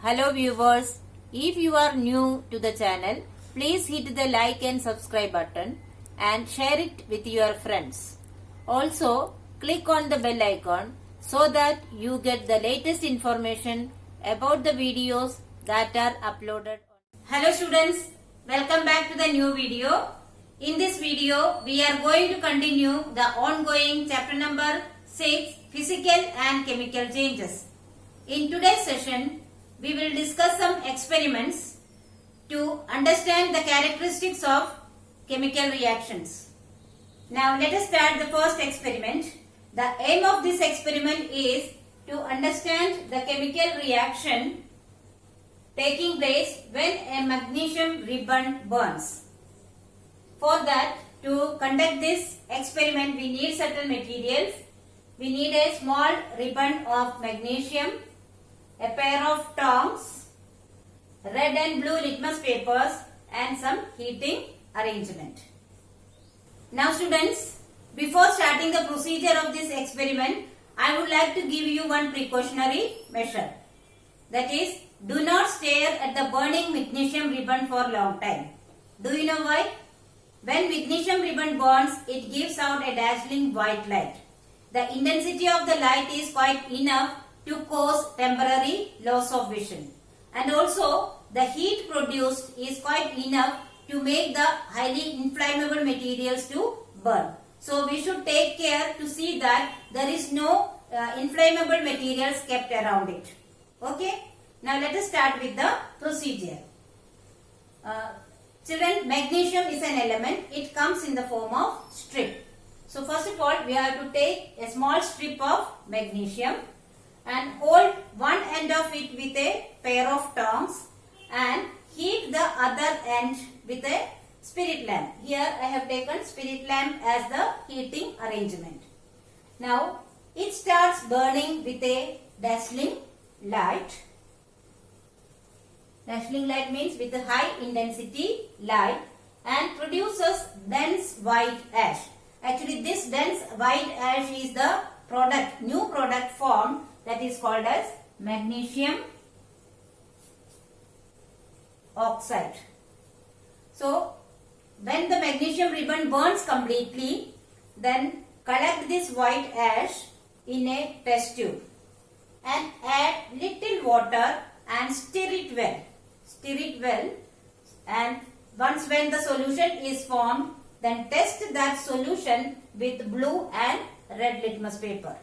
Hello viewers, if you are new to the channel, please hit the like and subscribe button and share it with your friends. Also, click on the bell icon so that you get the latest information about the videos that are uploaded. Hello students, welcome back to the new video. In this video, we are going to continue the ongoing chapter number 6, Physical and Chemical Changes. In today's session, we will discuss some experiments to understand the characteristics of chemical reactions. Now let us start the first experiment. The aim of this experiment is to understand the chemical reaction taking place when a magnesium ribbon burns. For that, to conduct this experiment, we need certain materials. We need a small ribbon of magnesium, a pair of tongs, red and blue litmus papers and some heating arrangement. Now students, before starting the procedure of this experiment, I would like to give you one precautionary measure. That is, do not stare at the burning magnesium ribbon for a long time. Do you know why? When magnesium ribbon burns, it gives out a dazzling white light. The intensity of the light is quite enough to cause temporary loss of vision. And also, the heat produced is quite enough to make the highly inflammable materials to burn. So, we should take care to see that there is no inflammable materials kept around it. Okay? Now, let us start with the procedure. Children, magnesium is an element. It comes in the form of strip. So, first of all, we have to take a small strip of magnesium and hold one end of it with a pair of tongs and heat the other end with a spirit lamp. Here I have taken spirit lamp as the heating arrangement. Now it starts burning with a dazzling light. Dazzling light means with a high intensity light and produces dense white ash. Actually this dense white ash is the product, new product formed, that is called as magnesium oxide. So, when the magnesium ribbon burns completely, then collect this white ash in a test tube and add little water and stir it well. Stir it well, and once when the solution is formed, then test that solution with blue and red litmus paper.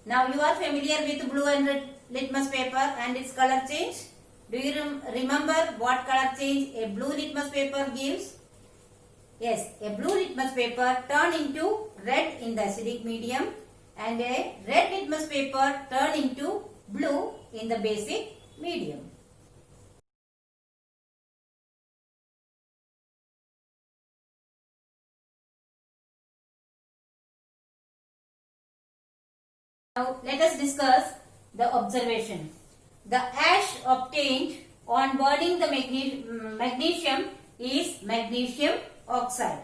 Now you are familiar with blue and red litmus paper and its color change. Do you remember what color change a blue litmus paper gives? Yes, a blue litmus paper turn into red in the acidic medium and a red litmus paper turn into blue in the basic medium. Now let us discuss the observation. The ash obtained on burning the magnesium is magnesium oxide.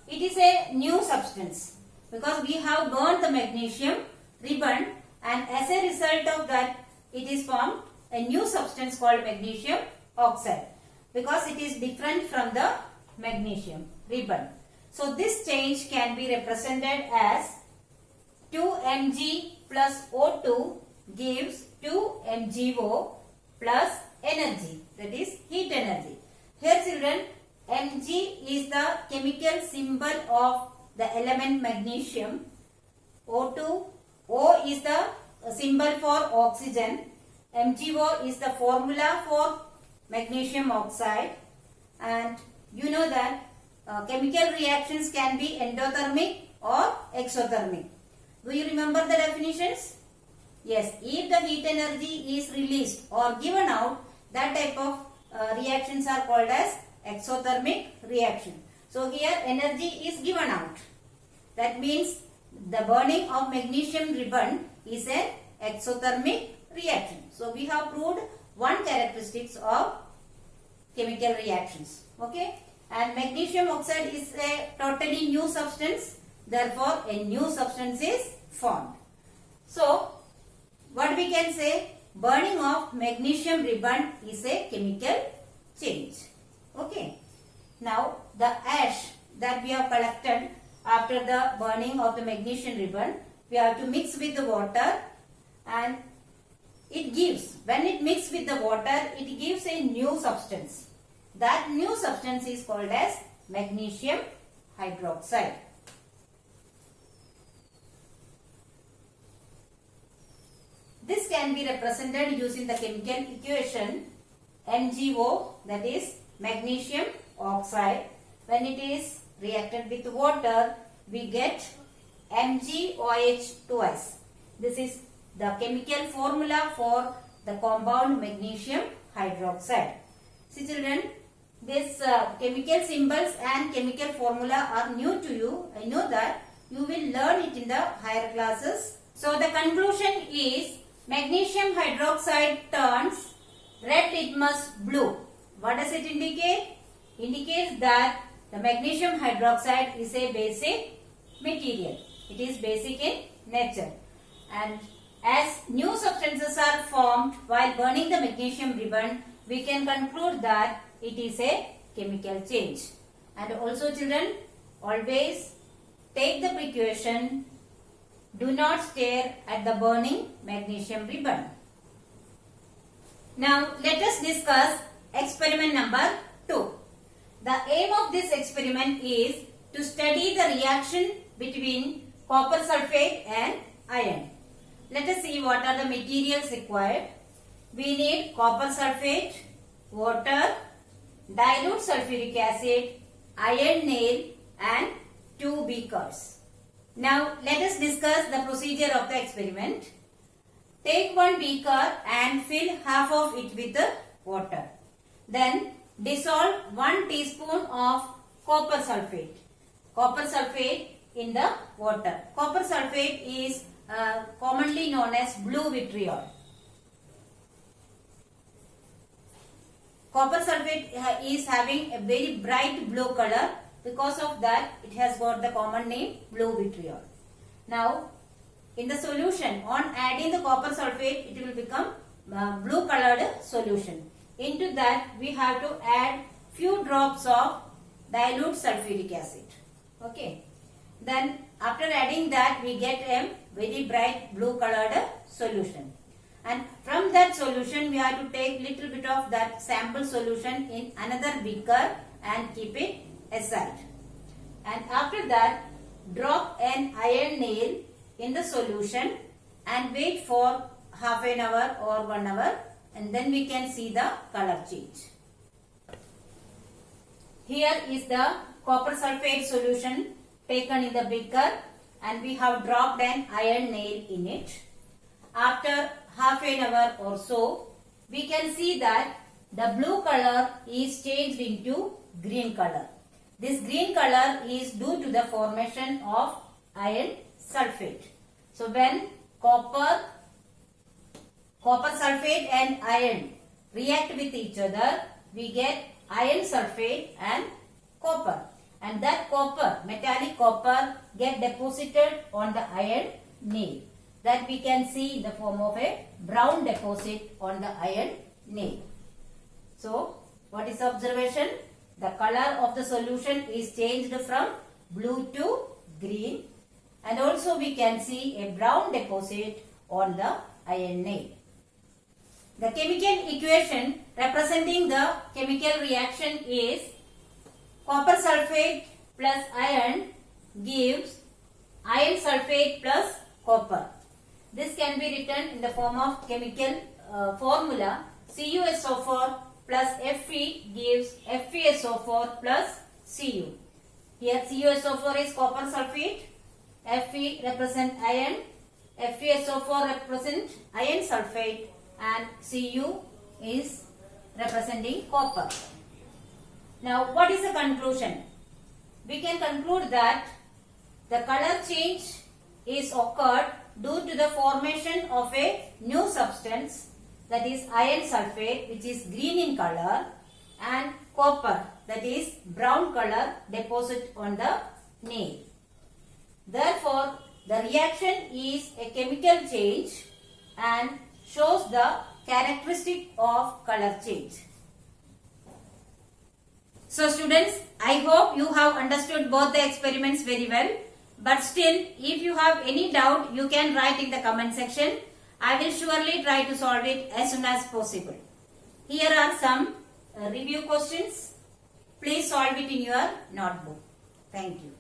It is a new substance because we have burned the magnesium ribbon and as a result of that it is formed a new substance called magnesium oxide because it is different from the magnesium ribbon. So this change can be represented as 2 Mg plus O2 gives 2 MgO plus energy, that is heat energy. Here children, Mg is the chemical symbol of the element magnesium. O2, O is the symbol for oxygen. MgO is the formula for magnesium oxide, and you know that chemical reactions can be endothermic or exothermic. Do you remember the definitions? Yes, if the heat energy is released or given out, that type of reactions are called as exothermic reaction. So here energy is given out. That means the burning of magnesium ribbon is an exothermic reaction. So we have proved one characteristics of chemical reactions. Okay, and magnesium oxide is a totally new substance. Therefore, a new substance is formed. So, what we can say, burning of magnesium ribbon is a chemical change. Okay. Now the ash that we have collected after the burning of the magnesium ribbon, we have to mix with the water, and it gives, when it mixes with the water, it gives a new substance. That new substance is called as magnesium hydroxide. This can be represented using the chemical equation MgO, that is magnesium oxide. When it is reacted with water, we get MgOH twice. This is the chemical formula for the compound magnesium hydroxide. See children, these chemical symbols and chemical formula are new to you. I know that you will learn it in the higher classes. So the conclusion is magnesium hydroxide turns red litmus blue. What does it indicate? Indicates that the magnesium hydroxide is a basic material. It is basic in nature. And as new substances are formed while burning the magnesium ribbon, we can conclude that it is a chemical change. And also children, always take the precaution, do not stare at the burning magnesium ribbon. Now let us discuss experiment number 2. The aim of this experiment is to study the reaction between copper sulfate and iron. Let us see what are the materials required. We need copper sulfate, water, dilute sulfuric acid, iron nail and 2 beakers. Now let us discuss the procedure of the experiment. Take 1 beaker and fill half of it with water. Then dissolve 1 teaspoon of copper sulfate. Copper sulfate in the water. Copper sulfate is commonly known as blue vitriol. Copper sulfate is having a very bright blue color. Because of that, it has got the common name blue vitriol. Now, in the solution, on adding the copper sulfate, it will become blue colored solution. Into that, we have to add few drops of dilute sulfuric acid. Okay. Then, after adding that, we get a very bright blue colored solution. And from that solution, we have to take little bit of that sample solution in another beaker and keep it aside. And after that, drop an iron nail in the solution and wait for half an hour or 1 hour, and then we can see the color change. Here is the copper sulfate solution taken in the beaker, and we have dropped an iron nail in it. After half an hour or so, we can see that the blue color is changed into green color. This green color is due to the formation of iron sulfate. So when copper sulfate and iron react with each other, we get iron sulfate and copper. And that copper, metallic copper, get deposited on the iron nail. That we can see in the form of a brown deposit on the iron nail. So, what is the observation? The color of the solution is changed from blue to green, and also we can see a brown deposit on the iron nail. The chemical equation representing the chemical reaction is copper sulfate plus iron gives iron sulfate plus copper. This can be written in the form of chemical formula. CuSO4 plus Fe gives FeSO4 plus Cu. Here CuSO4 is copper sulfate, Fe represent iron, FeSO4 represent iron sulfate, and Cu is representing copper. Now what is the conclusion? We can conclude that the color change is occurred due to the formation of a new substance, that is iron sulfate, which is green in color, and copper, that is brown color, deposit on the nail. Therefore, the reaction is a chemical change and shows the characteristic of color change. So students, I hope you have understood both the experiments very well. But still, if you have any doubt, you can write in the comment section. I will surely try to solve it as soon as possible. Here are some review questions. Please solve it in your notebook. Thank you.